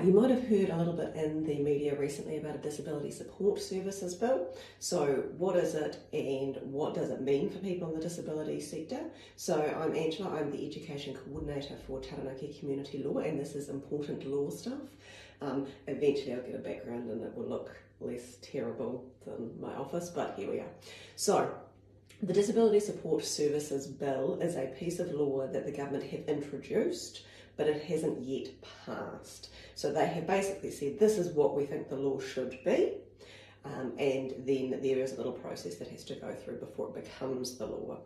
You might have heard a little bit in the media recently about a disability support services bill. So what is it and what does it mean for people in the disability sector? So I'm Angela, I'm the Education Coordinator for Taranaki Community Law, and this is important law stuff. Eventually I'll get a background and it will look less terrible than my office, but here we are. So the Disability Support Services Bill is a piece of law that the government have introduced, but it hasn't yet passed. So they have basically said this is what we think the law should be, and then there is a little process that has to go through before it becomes the law.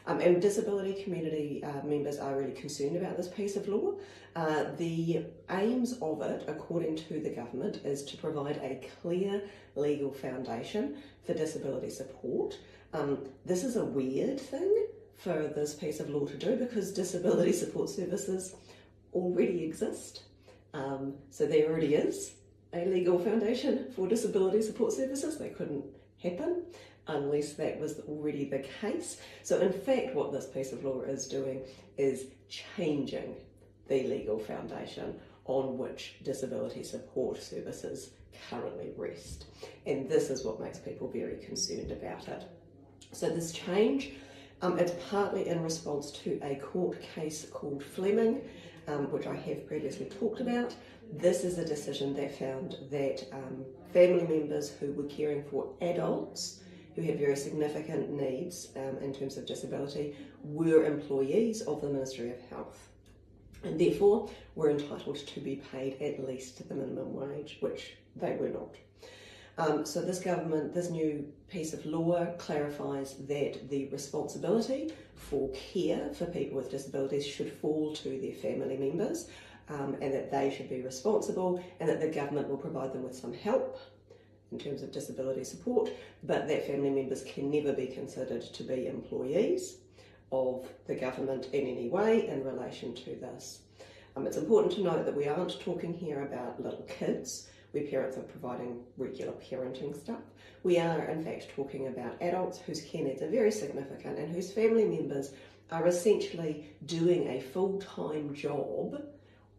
And disability community members are really concerned about this piece of law. The aims of it, according to the government, is to provide a clear legal foundation for disability support. This is a weird thing for this piece of law to do because disability support services already exist. So there already is a legal foundation for disability support services. They couldn't happen unless that was already the case. So in fact what this piece of law is doing is changing the legal foundation on which disability support services currently rest. And this is what makes people very concerned about it. So this change, it's partly in response to a court case called Fleming, which I have previously talked about. This is a decision that found that family members who were caring for adults who had very significant needs in terms of disability were employees of the Ministry of Health, and therefore were entitled to be paid at least the minimum wage, which they were not. So this new piece of law clarifies that the responsibility for care for people with disabilities should fall to their family members, and that they should be responsible, and that the government will provide them with some help in terms of disability support, but that family members can never be considered to be employees of the government in any way in relation to this. It's important to note that we aren't talking here about little kids where parents are providing regular parenting stuff. We are in fact talking about adults whose care needs are very significant and whose family members are essentially doing a full-time job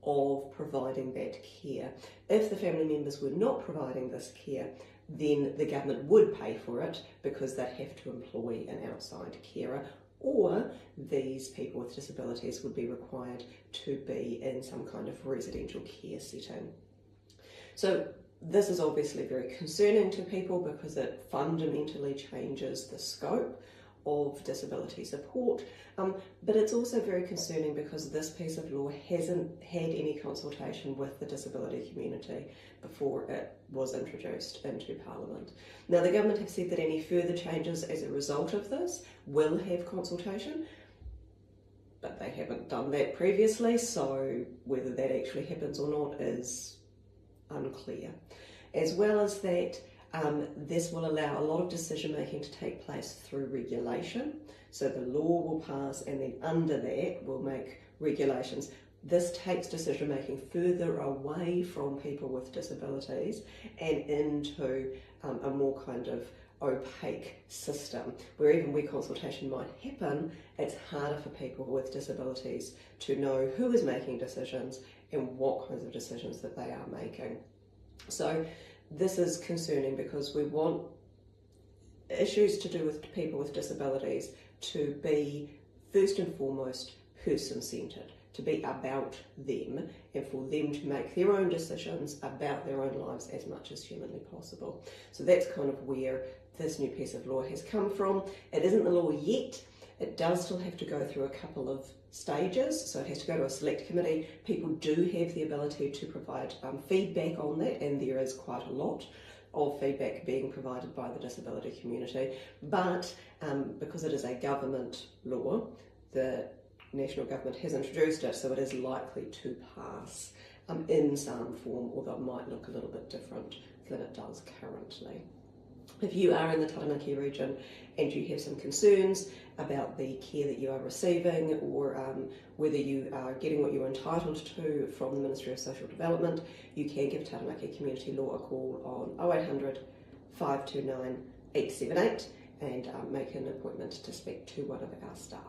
of providing that care. If the family members were not providing this care, then the government would pay for it because they'd have to employ an outside carer, or these people with disabilities would be required to be in some kind of residential care setting. So this is obviously very concerning to people because it fundamentally changes the scope of disability support, but it's also very concerning because this piece of law hasn't had any consultation with the disability community before it was introduced into Parliament. Now the government have said that any further changes as a result of this will have consultation, but they haven't done that previously, so whether that actually happens or not is unclear. As well as that, this will allow a lot of decision making to take place through regulation. So the law will pass and then under that we'll make regulations. This takes decision making further away from people with disabilities and into a more kind of opaque system, where even where consultation might happen, it's harder for people with disabilities to know who is making decisions and what kinds of decisions that they are making. So this is concerning because we want issues to do with people with disabilities to be first and foremost person-centred, to be about them and for them to make their own decisions about their own lives as much as humanly possible. So that's kind of where this new piece of law has come from. It isn't the law yet. It does still have to go through a couple of stages, so it has to go to a select committee. People do have the ability to provide feedback on that, and there is quite a lot of feedback being provided by the disability community, but because it is a government law, the national government has introduced it, so it is likely to pass in some form, although it might look a little bit different than it does currently. If you are in the Taranaki region and you have some concerns about the care that you are receiving or whether you are getting what you're entitled to from the Ministry of Social Development, you can give Taranaki Community Law a call on 0800 529 878 and make an appointment to speak to one of our staff.